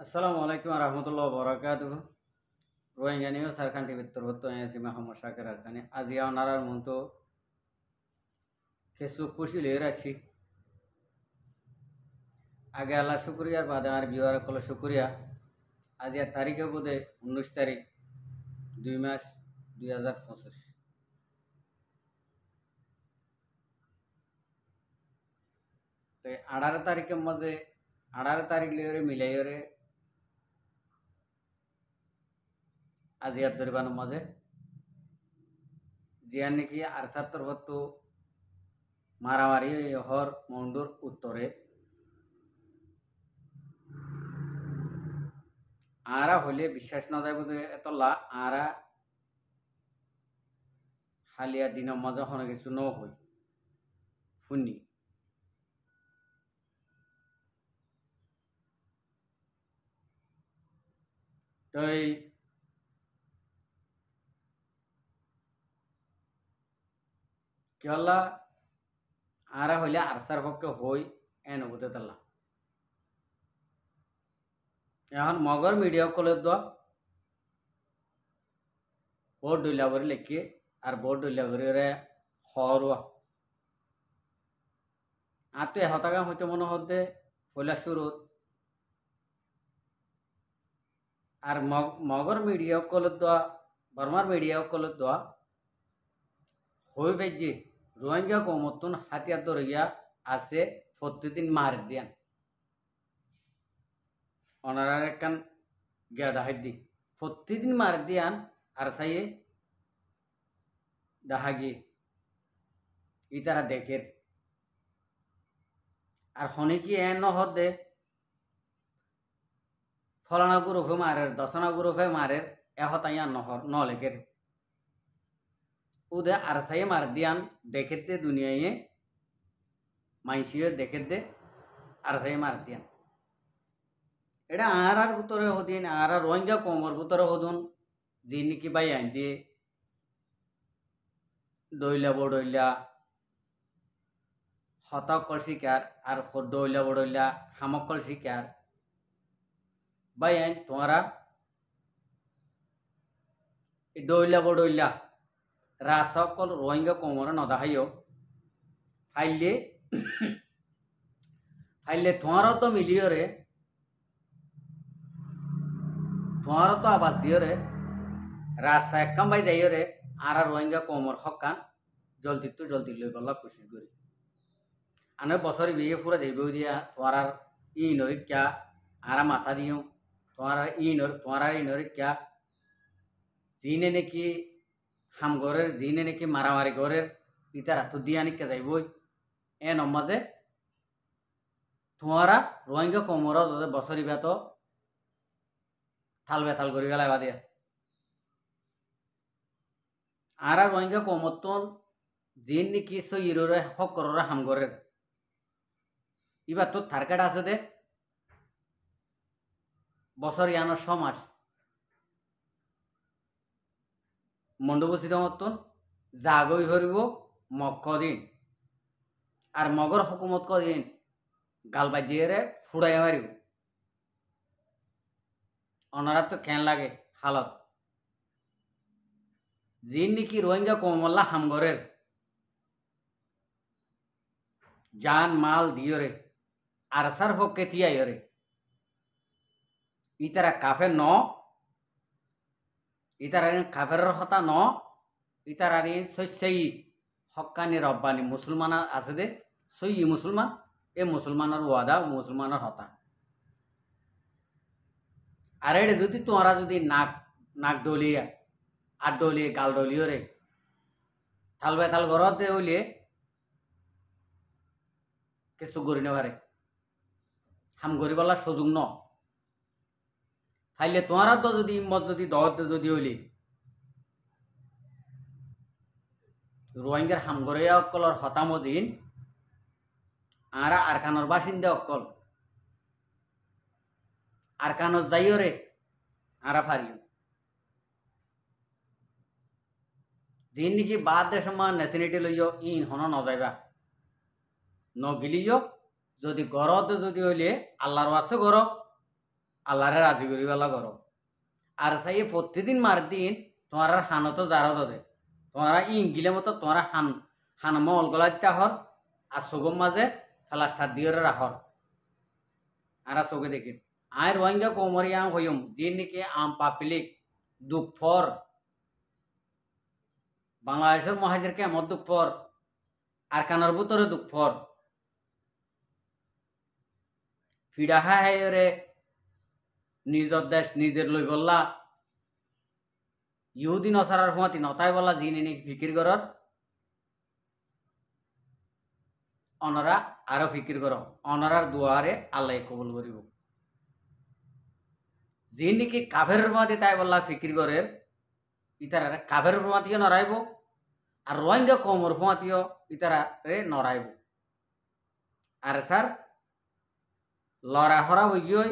আসসালামু আলাইকুম রহমতুল্লাহ বরকাত রোহিঙ্গা নিউজ সারখান টিভির তরফত আছি মোহাম্মদ শাকির আরকানি আজি আপনার মতো কিছু খুশি লিয়ে আসছি আগে আল্লাহ শুক্রিয়ার বাদে আমার বিওয়ার কল শুক্রিয়া আজ আর তারিখে বোধে 19 তারিখ 2 মাস 2025 তো 18 তারিখের মাঝে 18 তারিখ লিয়ে মিলাইরে আজিয়ার দরিবানোর মাঝে জিয়ার নাকি আরসার তরফত মারামারি হর মন্ডুর উত্তরে আরা হলে বিশ্বাস না যায় বোধ এতলা আরা হালিয়া দিনের মাঝে কোনো কিছু ন হই শুনি তো কেলা আরা হইলে আরসার পক্ষে হই এন বুঝতে তাল্লা এখন মগর মিডিয়া কলে দ বোর্ড ডইলা করে লেখি আর বোর্ড ডইলা করে হরুয়া আর তো এহতাকাম হইতে মনে হতে পয়লা শুরুত আর মগর মিডিয়া কলে দেওয়া বর্মার মিডিয়া কলে দেওয়া হই বেজি রোহিঙ্গা কমতুন হাতিয়ার দরিয়া আছে প্রতিদিন মার দিয়ান ওনার একখান গিয়া দাহাই দি প্রতিদিন মার দিয়ান আর সাইয়ে দাহাগি ইতারা দেখের আর হনে কি এন হদে ফলানা গ্রুপে মারের দশনা গ্রুপে মারের এহতাইয়া নহর নলেকের উদে আর সাইয়ে মার দিয়ান দেখের দে দুনিয়ায় মাইসিয়ে দেখের দে আর সাইয়ে মার দিয়ান এটা আর ভিতরে হদিন আর রোহিঙ্গা কমর ভিতরে হদুন যে নাকি বাই আইন দিয়ে দইলা বড়ইলা হতাকল শিকার আর দইলা বড়ইলা হামকল শিকার বাই আইন তোমারা দইলা বড়ইলা রাসকল রোহিঙ্গা কমরে নদাহাইও ফাইলে ফাইলে তোমারও তো মিলিও রে তোমারও তো আবাস দিও রে রাস্তা একদম বাই যাইও রে আর রোহিঙ্গা কমর হকান জলদি লই গলা কোশিশ করি আনে বছরে বিয়ে ফুরা দেব দিয়া তোমার ই নরি ক্যা আর মাথা দিও তোমার ই নরি ক্যা জিনে নাকি হামগরের জিনে নাকি মারামারি গরের ইতার হাত দিয়া নিকে যাইবই এ নমাজে তোমারা রোহিঙ্গা কমর বছরি বেত থাল বেথাল করি গেলা দিয়া আর রোহিঙ্গা কমতন জিন নাকি সইরে হক কররে হামগরের এবার তোর থারকাটা আছে দে বছর ইয়ানো 6 মাস মন্ডবসিত মতন জাগই হরিব মক্ক দিন আর মগর হুকুমত কদিন গালবাই দিয়ে রে ফুড়াই মারিব ওনারা তো কেন লাগে হালত জিন নাকি রোহিঙ্গা কমল্লা হামগরের জান মাল দিও রে আর সার পক্ষে তিয়াই রে ইতারা কাফের ন ইতারা কাফের হতা ন ইতারা সই হকানি রব্বানি মুসলমান আছে দে সই মুসলমান এ মুসলমানের ওয়াদা মুসলমানের হতা আর এটা যদি তোমরা যদি নাক ডলিয়া আর ডলিয়ে গাল ডলিও রে থাল বেথাল ঘরত দে হইলে কিছু করি নেবারে হাম গরিবালা সুযোগ ন খাইলে তোমার তো যদি ইম্মত যদি দহতে যদি হইলে রোহিঙ্গার হামগরিয়া অকলর হতামদিন আরা আরকানোর বাসিন্দা অকল আরকানোর যাইও রে আরা ফারিও যিন নাকি বাদ দে সময় নেশনিটি লইও ইন হন নযাইবা নগিলিও যদি গরতে যদি হইলে আল্লাহর আছে গর আল্লাহরে রাজি করিবেলা করো আর সাই প্রতিদিন মার দিন তোমার হানতো জারো দে তোমার ইংগিলে মতো তোমার হানমা অলগলা দিতে হর আর চোখের মাঝে প্লাস্টার দিয়ে রাখর আর চোখে দেখি আয় রোহিঙ্গা কোমরিয়া হইম যে নাকি আম পাবলিক দুঃখর বাংলাদেশের মহাজের কেমন দুঃখর আর কানার ভিতরে দুঃখর ফিডা হাই রে নিজের দেশ নিজের লই বললা ইহুদি নসারার হুঁয়াতি নতাই বলা যিনি নাকি ফিকির করর অনরা আরো ফিকির কর অনরার দুয়ারে আল্লাহ কবুল করিব যে নাকি কাফের মাতি তাই বললা ফিকির করে ইতারা কাফের মাতিও নড়াইব আর রোহিঙ্গা কমর মাতিও ইতারা রে নড়াইব আর স্যার লড়া হরা হয়ে গিয়ে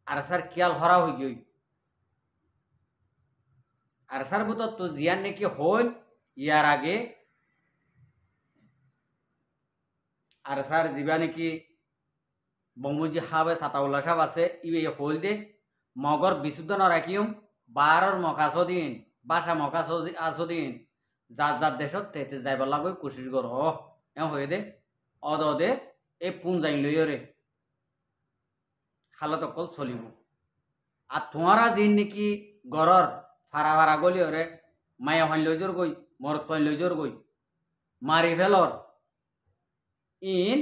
আর স্যার খেয়াল হরা হয়ে গিয়ে আর স্যার বুত তো জিয়ান নাকি হল ইয়ার আগে আর স্যার যা নাকি বঙ্গুজি হাবে সাতাউল্লা সাহেব আছে ইবে হল দে মগর বিশুদ্ধ নরাখিম বারর মকাছ দিন বাসা মকাছ দিন যার যার দেশত তেতে যাইবার লাগবে কোশিশ কর হয়ে দে অদ দে এই পুন যাই লইও রে হালত অকল চলিব আর তোমারা দিন নাকি গড়র ফারা ফারা গলিও রে মায়া ফাইন লই জোর গই মরত ফাইন লই জোর গই মারি ফেলর ইন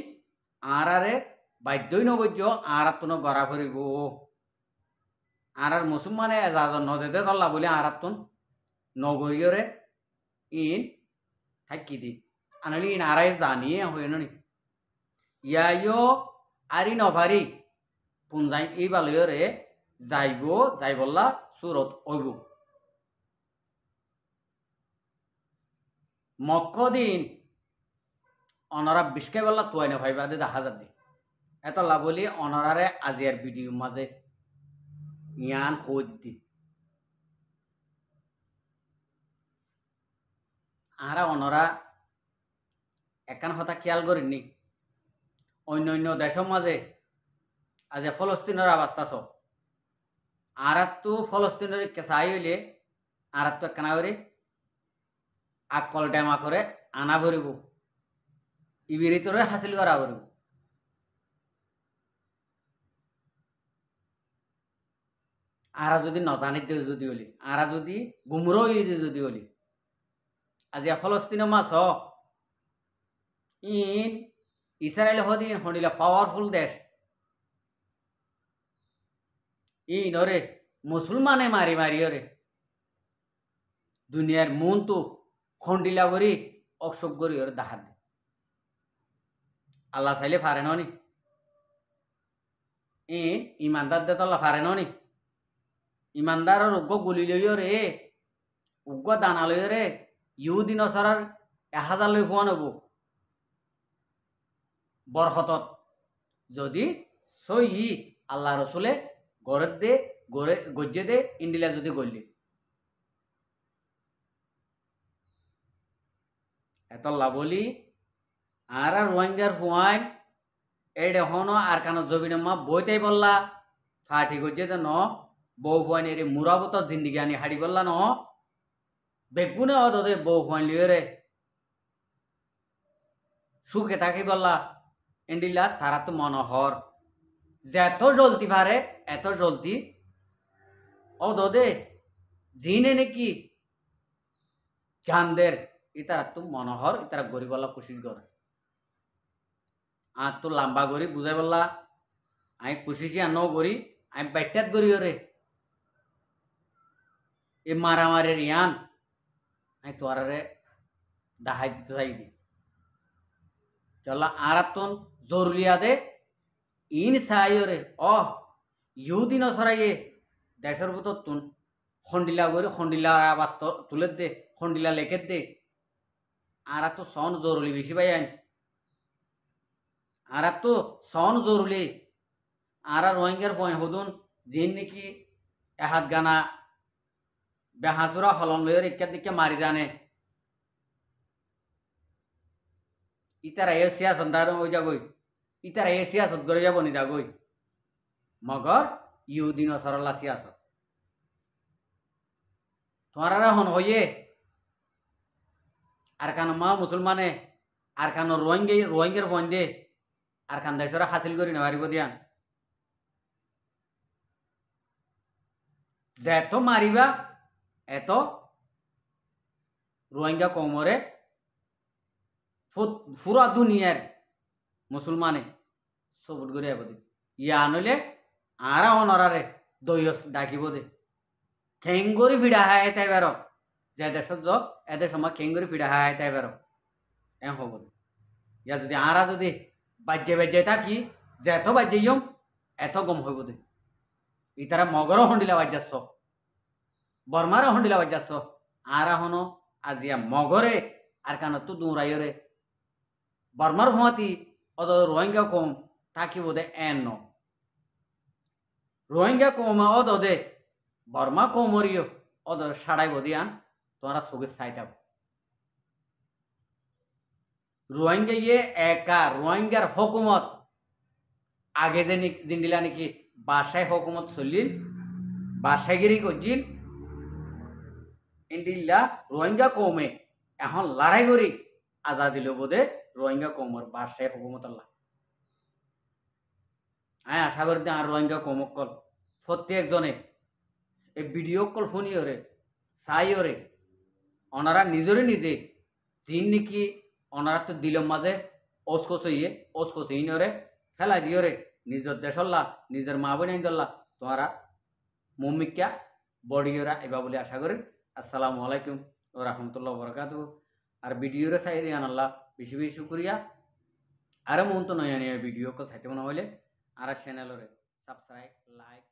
আরে বাধ্যই নবৈজ্য আর তুন গড়া ফরিব আর মুসলমানে এজাজত নদেতে ধরলা বলে আর তুন নগরীয় রে ইন থাকি দি আনলি ইন আরাই জানিয়ে হয়ে নি ইয়াইও আরি নভারি পুনজাই এই বালয় রে যাইব যাইবল্লা সুরত হইব মক্ক দিন অনরা বিস্কে বেলা তুয়াই না ভাইবা দে দেখা যাবে এত লাভলি অনরারে আজিয়ার ভিডিও মাঝে ইয়ান খোঁজ দি আরা অনরা একান হতা খেয়াল করিনি অন্য অন্য দেশের মাঝে আজ ফলস্তিনের অবস্থা সব আর তো ফলস্তিনের কেঁচাই হইলে আর তো একখানা করে আকল ডেমা করে আনা ভরিব ইবিরিতরে হাসিল করা ভরিব আর যদি নজানি দে যদি হলি আর যদি গুমরো যদি হলি আজি ফলস্তিনের মাছ ইন ইসরায়েল হদিন হনিলে পাওয়ারফুল দেশ ইন ওরে মুসলমানে মারি মারি ওরে দুনিয়ার মন তো খন্ডিলা করি অশোক করি ওর দাহার দে আল্লাহ চাইলে ফারে নি ইন ইমানদার দে তল্লা ফারে নি ইমানদারের উগ্র গুলি লইও রে উগ্র দানা লইও রে ইহুদি নসরার 1000 লই ফোয়া নব বরহতত যদি সই আল্লাহ রসুলে গড়ের দে গড়ে গজ্জে দে ইন্ডিলা যদি গড়লি এত লাভলি আর রোহিঙ্গার ফুয়াইন এই দেখনো আর কানো জবিনে মা বইটাই বললা ফাটি গজ্জে দে ন বউ ফুয়াইন এর মুরাবত জিন্দিগি আনি হাড়ি বললা ন বেগুনে অদে বউ ফুয়াইন লিয়ে রে সুখে থাকি বললা ইন্ডিলা তারা তো মনোহর যে এত জলতি পারে এত জলতি ও দে জিনে নাকি জানদের ইতারা তো মনোহর ইতারা গরিবলা কোশিশ করে আর তো লম্বা গরি বুঝাই বললা আমি কোশিসি আর ন গরি আমি বাইটাত গরি রে এ মারামারির ইয়ান আমি তোয়ারে দাহাই দিতে চাই দি চলা আর তুন জরুলিয়া দে ইন সাইও রে ইহুদি নসরাইয়ে দেশের ভিতর তুন খন্ডিলা করে খন্ডিলা আবাস তুলে দে খন্ডিলা লেখে দে আর তো সন জরুরি বেশি ভাই আইন আর তো সন জরুরি আর রোহিঙ্গার পয়েন্ট হদুন যিন নাকি এহাত গানা বেহাসুরা হলন লইয়ের ইকা দিকে মারি জানে ইতারা সিয়াসত দার হয়ে যাবই ইতারা সিয়াসত করে যাব নি যাগই মগর ইহুদি নসরল আসি আস তোমারা হন হইয়ে আর কান মা মুসলমানে আর কান রোহিঙ্গের ফন্দে আর কান দেশরা হাসিল করি নেওয়ারিব দিয়ান যেত মারিবা এত রোহিঙ্গা কমরে পুরা দুনিয়ার মুসলমানে সবুট করে আবদি ইয়া নইলে আরা অনরারে দইস ডাকিব দে খেঙ্গরি ফিডা হায় তাই বের যে দেশত য এদের সময় খেঙ্গরি ফিডা হায় তাই বের এম হব দে ইয়া যদি আরা যদি বাজ্যে থাকি যে এত বাজ্যে ইয়ম এত গম হইব দে ইতারা মগরও হন্ডিলা বাজ্যাস বর্মারও হন্ডিলা বাজ্যাস আরা হনো আজিয়া মগরে আর কান তো দৌড়াইরে বর্মার ভমাতি অদ রোহিঙ্গা কম থাকিব দে এন ন রোহিঙ্গা কম অদ দে বর্মা কমরিও অদ সাড়াইব দিয়ান তোমরা চোখে চাইতাব রোহিঙ্গা ইয়ে একা রোহিঙ্গার হকুমত আগে যে জিন্দিলা নাকি বাসায় হকুমত চলিল বাসায়গিরি করছিল ইন্দিল্লা রোহিঙ্গা কমে এখন লড়াই করি আজাদি লো বোধে রোহিঙ্গা কমর বাসায় হকুমত আল্লাহ হ্যাঁ আশা করি আর রোহিঙ্গা কমক কল প্রত্যেকজনে এই ভিডিও কল ফোনি ওরে চাই ওরে ওনারা নিজরে নিজে যিন নাকি ওনারা তো দিলম মাঝে ওসকসই নরে ফেলাই দিওরে নিজের দেশল্লা নিজের মা বোন আইন্দল্লা তোমারা মম্মিকা বডিওরা এবার বলে আশা করি আসসালামু আলাইকুম ও রহমতুল্লাহ বরকাত আর ভিডিওরে চাই দিয়ান আল্লাহ বেশি বেশি শুক্রিয়া আর মন তো নয় ভিডিও কল চাইতে মনে হইলে আর চ্যানেলরে সাবস্ক্রাইব লাইক